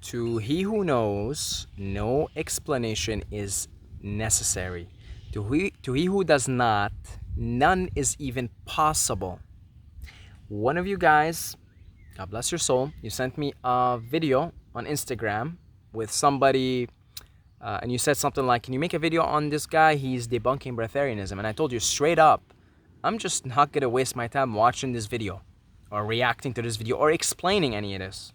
To he who knows, no explanation is necessary. To he who does not, none is even possible. One of you guys, God bless your soul, you sent me a video on Instagram with somebody, and you said something like, can you make a video on this guy? He's debunking breatharianism. And I told you straight up, I'm just not going to waste my time watching this video or reacting to this video or explaining any of this.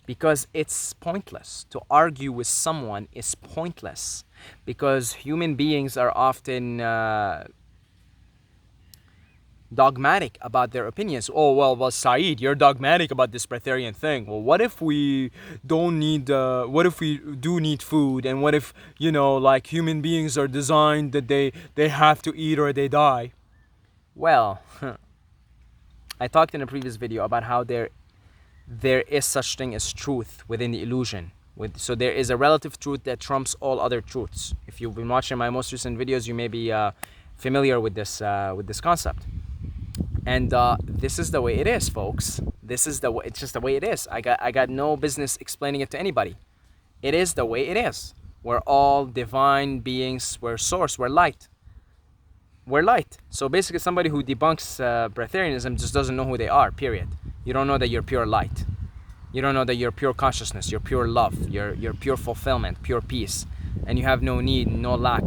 Because it's pointless. To argue with someone is pointless. Because human beings are often dogmatic about their opinions. Oh, well, Saeed, you're dogmatic about this breatharian thing. Well, what if we don't need, what if we do need food? And what if, like human beings are designed that they have to eat or they die? Well, I talked in a previous video about how there is such thing as truth within the illusion. So there is a relative truth that trumps all other truths. If you've been watching my most recent videos, you may be familiar with this concept. And this is the way it is, folks. It's just the way it is. I got no business explaining it to anybody. It is the way it is. We're all divine beings. We're source. We're light. We're light. So basically, somebody who debunks breatharianism just doesn't know who they are, period. You don't know that you're pure light. You don't know that you're pure consciousness, you're pure love, you're pure fulfillment, pure peace. And you have no need, no lack.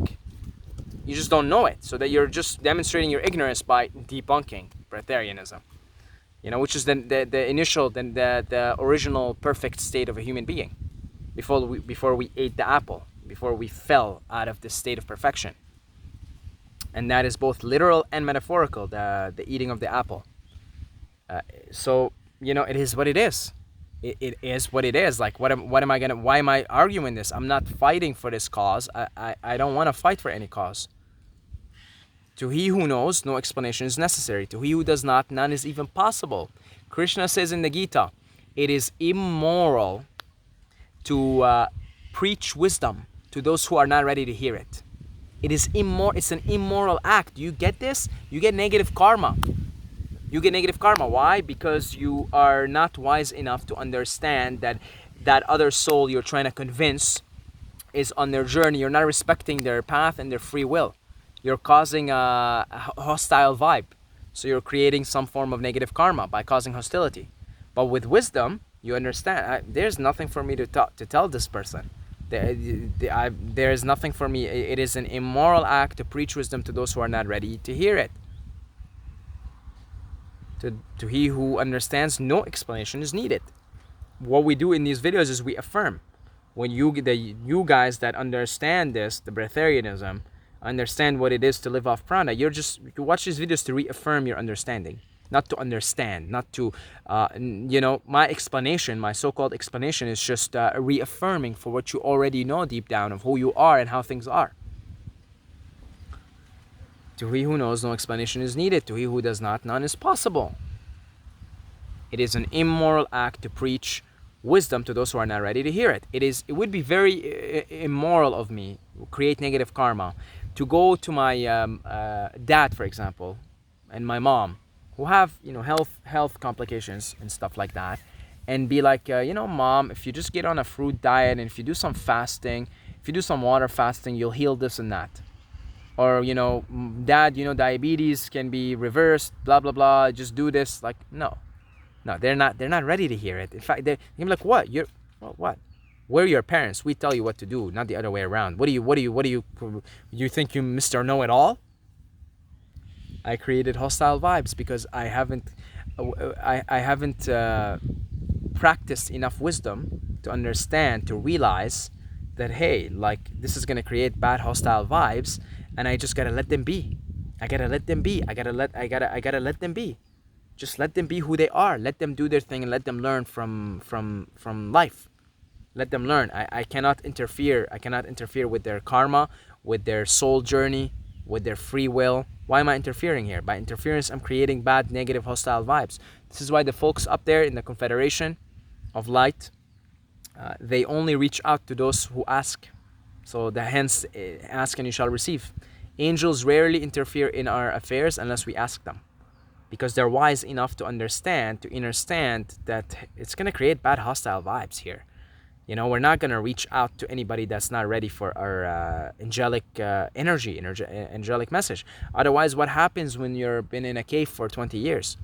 You just don't know it. So that you're just demonstrating your ignorance by debunking breatharianism. Which is the initial, the original perfect state of a human being. Before we ate the apple, before we fell out of this state of perfection. And that is both literal and metaphorical, the eating of the apple. So, it is what it is. It is what it is. Like, why am I arguing this? I'm not fighting for this cause. I don't want to fight for any cause. To he who knows, no explanation is necessary. To he who does not, none is even possible. Krishna says in the Gita, it is immoral to preach wisdom to those who are not ready to hear it. It is immoral. It's an immoral act. Do you get this? You get negative karma. You get negative karma. Why? Because you are not wise enough to understand that other soul you're trying to convince is on their journey. You're not respecting their path and their free will. You're causing a hostile vibe. So you're creating some form of negative karma by causing hostility. But with wisdom, you understand, there's nothing for me to tell this person. There is nothing for me. It is an immoral act to preach wisdom to those who are not ready to hear it. To he who understands, no explanation is needed. What we do in these videos is we affirm. When you guys that understand this, the breatharianism, understand what it is to live off prana, you watch these videos to reaffirm your understanding, not to understand, not to, my explanation, my so-called explanation is just reaffirming for what you already know deep down of who you are and how things are. To he who knows, no explanation is needed. To he who does not, none is possible. It is an immoral act to preach wisdom to those who are not ready to hear it. It would be very immoral of me, create negative karma, to go to my dad, for example, and my mom, who have health complications and stuff like that, and be like, Mom, if you just get on a fruit diet and if you do some fasting, if you do some water fasting, you'll heal this and that. Or, Dad, diabetes can be reversed, blah, blah, blah, just do this. Like, no, they're not ready to hear it. In fact, they're like, what? What? We're your parents. We tell you what to do, not the other way around. What do you think you Mr. Know-it-all? I created hostile vibes because I haven't practiced enough wisdom to understand, to realize that, hey, like, this is going to create bad hostile vibes. And I just gotta let them be. I gotta let them be. I gotta let them be. Just let them be who they are. Let them do their thing and let them learn from life. Let them learn. I cannot interfere. I cannot interfere with their karma, with their soul journey, with their free will. Why am I interfering here? By interference, I'm creating bad, negative, hostile vibes. This is why the folks up there in the Confederation of Light, they only reach out to those who ask. So hence, ask and you shall receive. Angels rarely interfere in our affairs unless we ask them. because they're wise enough to understand that it's going to create bad hostile vibes here. We're not going to reach out to anybody that's not ready for our angelic angelic message. Otherwise, what happens when you've been in a cave for 20 years?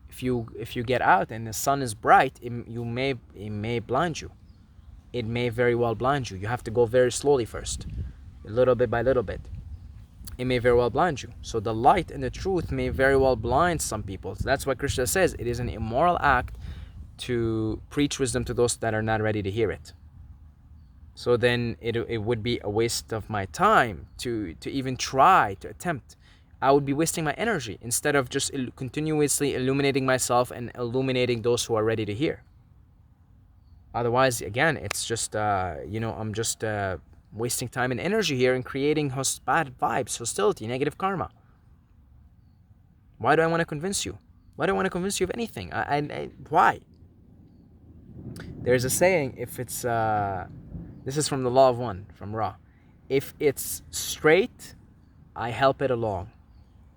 If you get out and the sun is bright, it may blind you. It may very well blind you. You have to go very slowly first, little bit by little bit. It may very well blind you. So the light and the truth may very well blind some people. So that's why Krishna says it is an immoral act to preach wisdom to those that are not ready to hear it. So then it would be a waste of my time to even try to attempt. I would be wasting my energy instead of just continuously illuminating myself and illuminating those who are ready to hear. Otherwise, again, it's just, I'm just wasting time and energy here and creating bad vibes, hostility, negative karma. Why do I want to convince you? Why do I want to convince you of anything? Why? There's a saying, if it's, this is from the Law of One, from Ra. If it's straight, I help it along.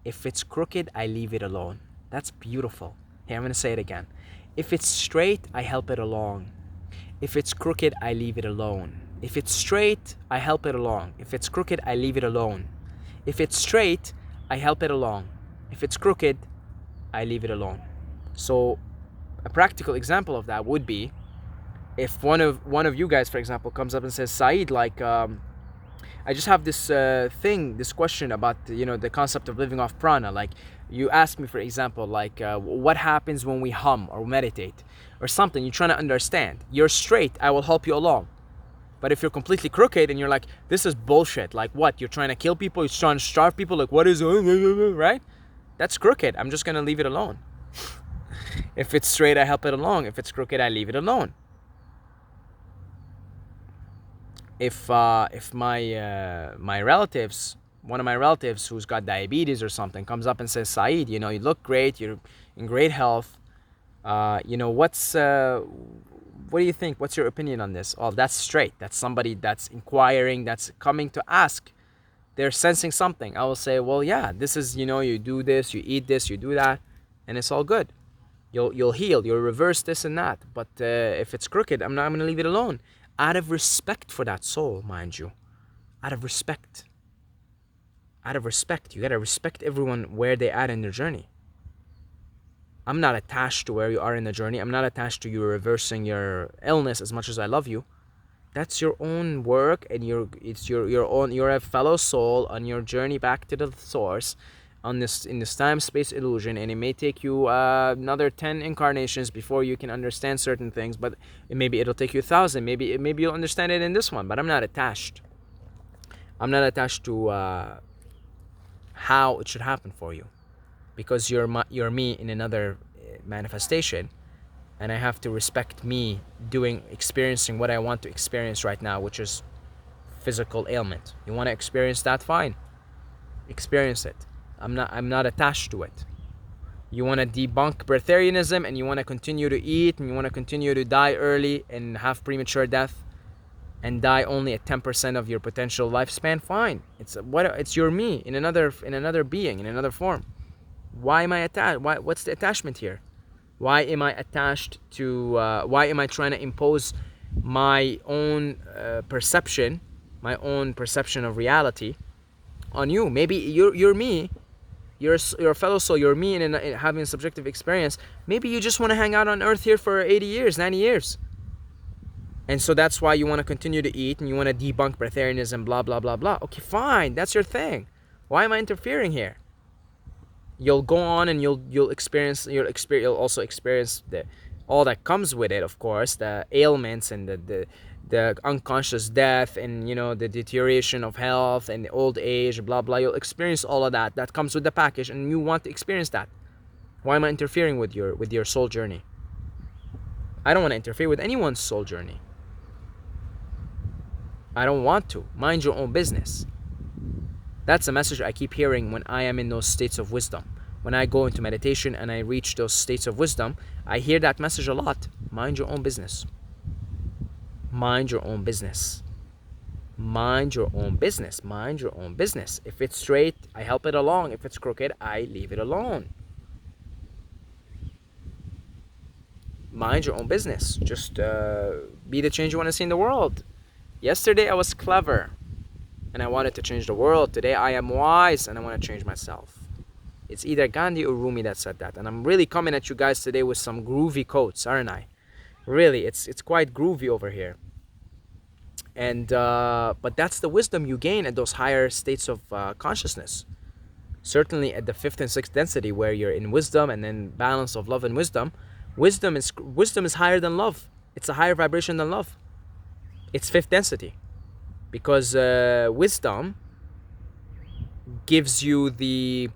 If it's crooked, I leave it alone. That's beautiful. Here, I'm going to say it again. If it's straight, I help it along. If it's crooked, I leave it alone. If it's straight, I help it along. If it's crooked, I leave it alone. If it's straight, I help it along. If it's crooked, I leave it alone. So a practical example of that would be if one of you guys, for example, comes up and says, Saeed, I just have this question about the concept of living off prana. Like, you ask me, for example, what happens when we hum or meditate or something. You're trying to understand. You're straight, I will help you along. But if you're completely crooked and you're like, this is bullshit, like what? You're trying to kill people? You're trying to starve people? Like, what is it? Right? That's crooked. I'm just going to leave it alone. If it's straight, I help it along. If it's crooked, I leave it alone. If my relatives, one of my relatives who's got diabetes or something, comes up and says, Saeed, you look great, you're in great health, what do you think? What's your opinion on this? Oh, that's straight. That's somebody that's inquiring, that's coming to ask. They're sensing something. I will say, well, yeah, this is, you do this, you eat this, you do that, and it's all good. You'll heal, you'll reverse this and that. But if it's crooked, I'm going to leave it alone. Out of respect for that soul, mind you. Out of respect. Out of respect. You got to respect everyone where they at in their journey. I'm not attached to where you are in the journey. I'm not attached to you reversing your illness as much as I love you. That's your own work, and you're a fellow soul on your journey back to the source in this time-space illusion, and it may take you another 10 incarnations before you can understand certain things, but maybe it'll take you 1,000. Maybe you'll understand it in this one, but I'm not attached. I'm not attached to how it should happen for you, because you're me in another manifestation, and I have to respect me experiencing what I want to experience right now, which is physical ailment. You want to experience that? Fine. Experience it. I'm not attached to it. You want to debunk breatharianism, and you want to continue to eat, and you want to continue to die early and have premature death and die only at 10% of your potential lifespan? Fine. It's your me in another being, in another form. Why am I attached? What's the attachment here? Why am I attached to why am I trying to impose my own perception of reality on you? Maybe you're me. You're a fellow soul. You're me in having a subjective experience. Maybe you just want to hang out on earth here for 80 years, 90 years. And so that's why you want to continue to eat, and you want to debunk breatharianism, blah, blah, blah, blah. Okay, fine. That's your thing. Why am I interfering here? You'll go on, and you'll also experience all that comes with it, of course, the ailments and the unconscious death, and the deterioration of health and the old age, blah blah. You'll experience all of that comes with the package, and you want to experience that. Why am I interfering with your soul journey? I don't want to interfere with anyone's soul journey. I don't want to. Mind your own business. That's a message I keep hearing when I am in those states of wisdom. When I go into meditation and I reach those states of wisdom, I hear that message a lot. Mind your own business. Mind your own business. Mind your own business. Mind your own business. If it's straight, I help it along. If it's crooked, I leave it alone. mind your own business. Just be the change you want to see in the world. Yesterday I was clever and I wanted to change the world. Today I am wise and I want to change myself. It's either Gandhi or Rumi that said that. And I'm really coming at you guys today with some groovy quotes, aren't I? Really, it's quite groovy over here. And but that's the wisdom you gain at those higher states of consciousness. Certainly at the fifth and sixth density, where you're in wisdom and then balance of love and wisdom. Wisdom is higher than love. It's a higher vibration than love. It's fifth density, because wisdom gives you the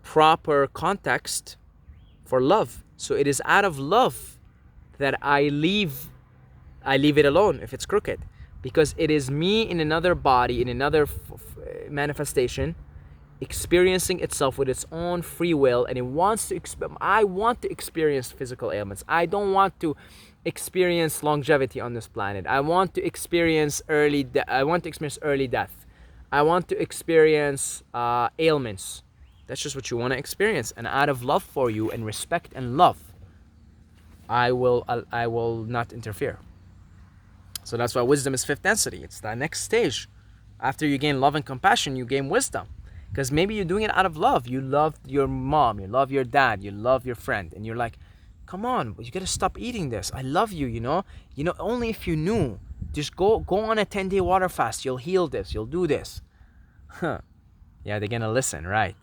proper context for love. So it is out of love that I leave it alone if it's crooked, because it is me in another body, in another manifestation, experiencing itself with its own free will, and it wants to I want to experience physical ailments. I don't want to experience longevity on this planet. I want to experience early death. I want to experience ailments. That's just what you want to experience, and out of love for you and respect and love, I will not interfere. So that's why wisdom is fifth density. It's the next stage. After you gain love and compassion, you gain wisdom. Because maybe you're doing it out of love. You love your mom, you love your dad, you love your friend, and you're like, come on, you gotta stop eating this. I love you, you know. Only if you knew. Just go on a 10-day water fast. You'll heal this. You'll do this. Huh. Yeah, they're gonna listen, right.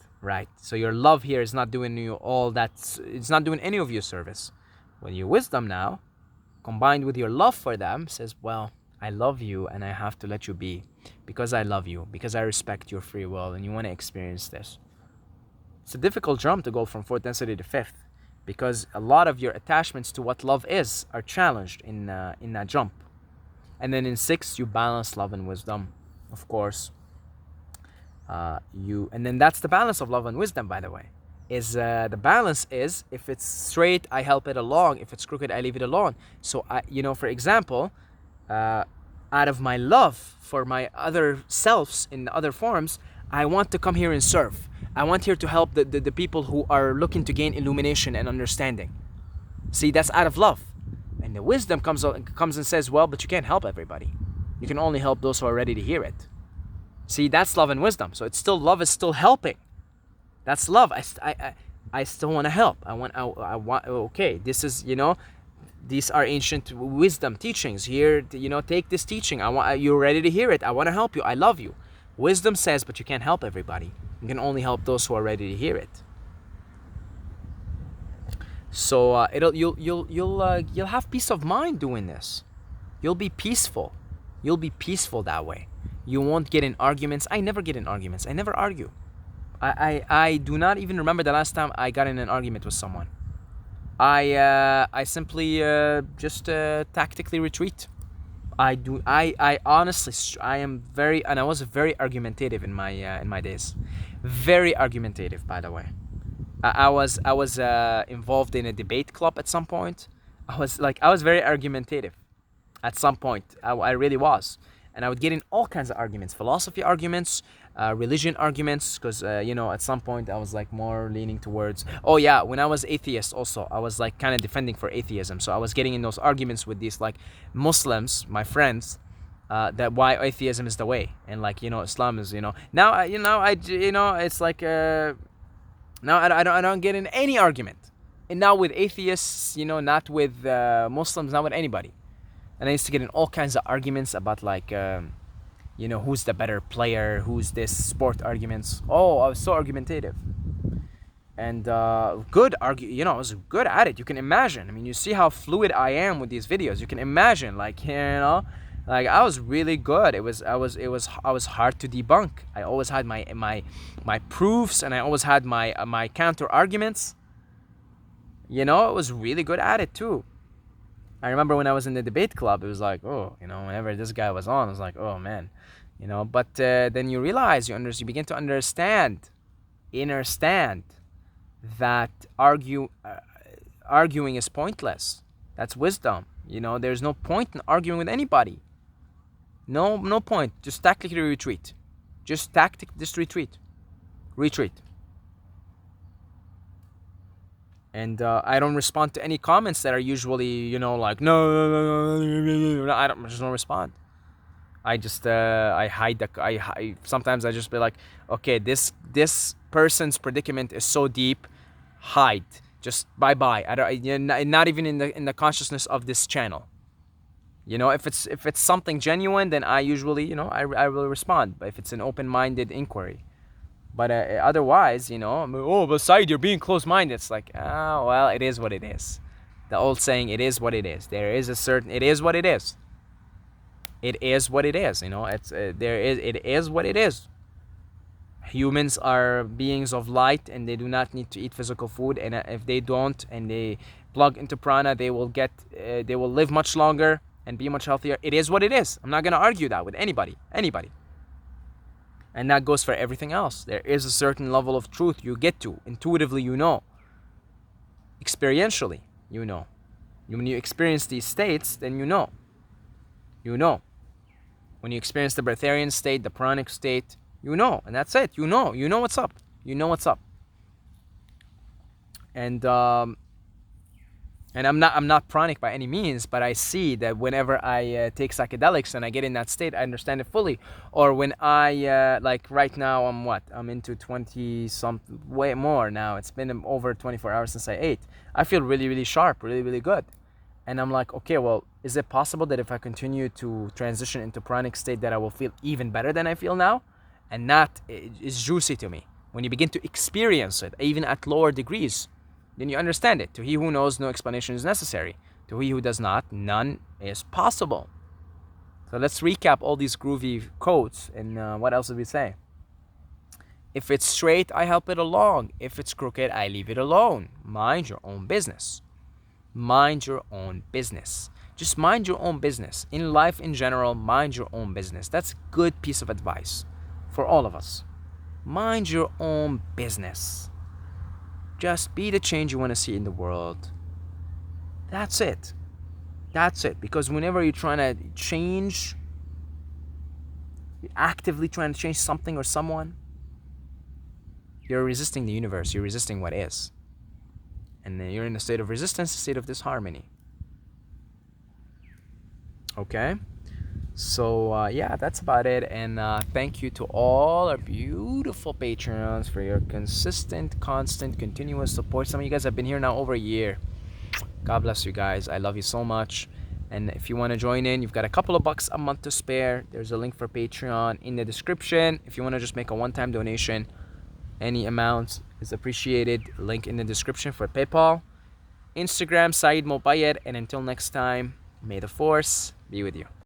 So your love here is not doing you all that. It's not doing any of you service. When your wisdom now, combined with your love for them, says, well, I love you and I have to let you be, because I love you, because I respect your free will and you want to experience this. It's a difficult jump to go from fourth density to fifth, because a lot of your attachments to what love is are challenged in that jump. And then in sixth, you balance love and wisdom, of course. And then that's the balance of love and wisdom, by the way. Is the balance is, if it's straight, I help it along. If it's crooked, I leave it alone. So for example, out of my love for my other selves in other forms, I want to come here and serve. I want here to help the people who are looking to gain illumination and understanding. See, that's out of love. And the wisdom comes and says, well, but you can't help everybody. You can only help those who are ready to hear it. See, that's love and wisdom. So it's still, love is still helping. That's love. I still want to help. I want, okay, this is, these are ancient wisdom teachings. Here, take this teaching. You're ready to hear it. I want to help you. I love you. Wisdom says, but you can't help everybody. You can only help those who are ready to hear it. So you'll have peace of mind doing this. You'll be peaceful. You'll be peaceful that way. You won't get in arguments. I never get in arguments. I never argue. I do not even remember the last time I got in an argument with someone. I simply just tactically retreat. I honestly, I was very argumentative in my days. Very argumentative, by the way. I was involved in a debate club at some point. I was very argumentative at some point. I really was. And I would get in all kinds of arguments, philosophy arguments, religion arguments, because, at some point I was more leaning towards, when I was atheist also, I was kind of defending for atheism. So I was getting in those arguments with these Muslims, my friends, that why atheism is the way. And Islam is, now, it's now I don't get in any argument. And now with atheists, not with Muslims, not with anybody. And I used to get in all kinds of arguments about who's the better player, who's this, sport arguments. Oh, I was so argumentative. And I was good at it. You can imagine. I mean, you see how fluid I am with these videos. You can imagine, I was really good. I was hard to debunk. I always had my proofs, and I always had my counter arguments. I was really good at it too. I remember when I was in the debate club, it was whenever this guy was on, I was like, oh man, but then you realize, you begin to understand that arguing is pointless. That's wisdom. There's no point in arguing with anybody. No point. Just tactically retreat. Just retreat. And I don't respond to any comments that are usually, like, no, I just don't respond. I just I hide sometimes I just be like, okay, this person's predicament is so deep, hide, just bye bye. I don't, not even in the consciousness of this channel. If it's something genuine, then I usually, I will respond. But if it's an open-minded inquiry, but otherwise, oh, but Said, you're being close-minded. It's like, oh, well, it is what it is. The old saying, it is what it is. There is a certain, it is what it is. It is what it is. It is what it is. Humans are beings of light, and they do not need to eat physical food. And if they don't, and they plug into prana, they will live much longer and be much healthier. It is what it is. I'm not gonna argue that with anybody. And that goes for everything else. There is a certain level of truth you get to. Intuitively, experientially, when you experience these states, then you know. When you experience the breatharian state, the pranic state, and that's it. You know what's up. And I'm not pranic by any means, but I see that whenever I take psychedelics and I get in that state, I understand it fully. Or when I like right now, I'm into 20 something, way more now. It's been over 24 hours since I ate. I feel really, really sharp, really, really good. And I'm like, okay, well, is it possible that if I continue to transition into pranic state, that I will feel even better than I feel now? And that is juicy to me. When you begin to experience it, even at lower degrees, then you understand it. To he who knows, no explanation is necessary. To he who does not, none is possible. So let's recap all these groovy quotes. And what else did we say? If it's straight, I help it along. If it's crooked, I leave it alone. Mind your own business. Mind your own business. Just mind your own business. In life in general, mind your own business. That's a good piece of advice for all of us. Mind your own business. Just be the change you want to see in the world. That's it. Because whenever you're trying to change, you're actively trying to change something or someone, you're resisting the universe. You're resisting what is. And then you're in a state of resistance, a state of disharmony. Okay? So, yeah, that's about it. And thank you to all our beautiful Patreons for your consistent, constant, continuous support. Some of you guys have been here now over a year. God bless you guys. I love you so much. And if you want to join in, you've got a couple of bucks a month to spare. There's a link for Patreon in the description. If you want to just make a one-time donation, any amount is appreciated. Link in the description for PayPal. Instagram, Saeed Mobayed. And until next time, may the force be with you.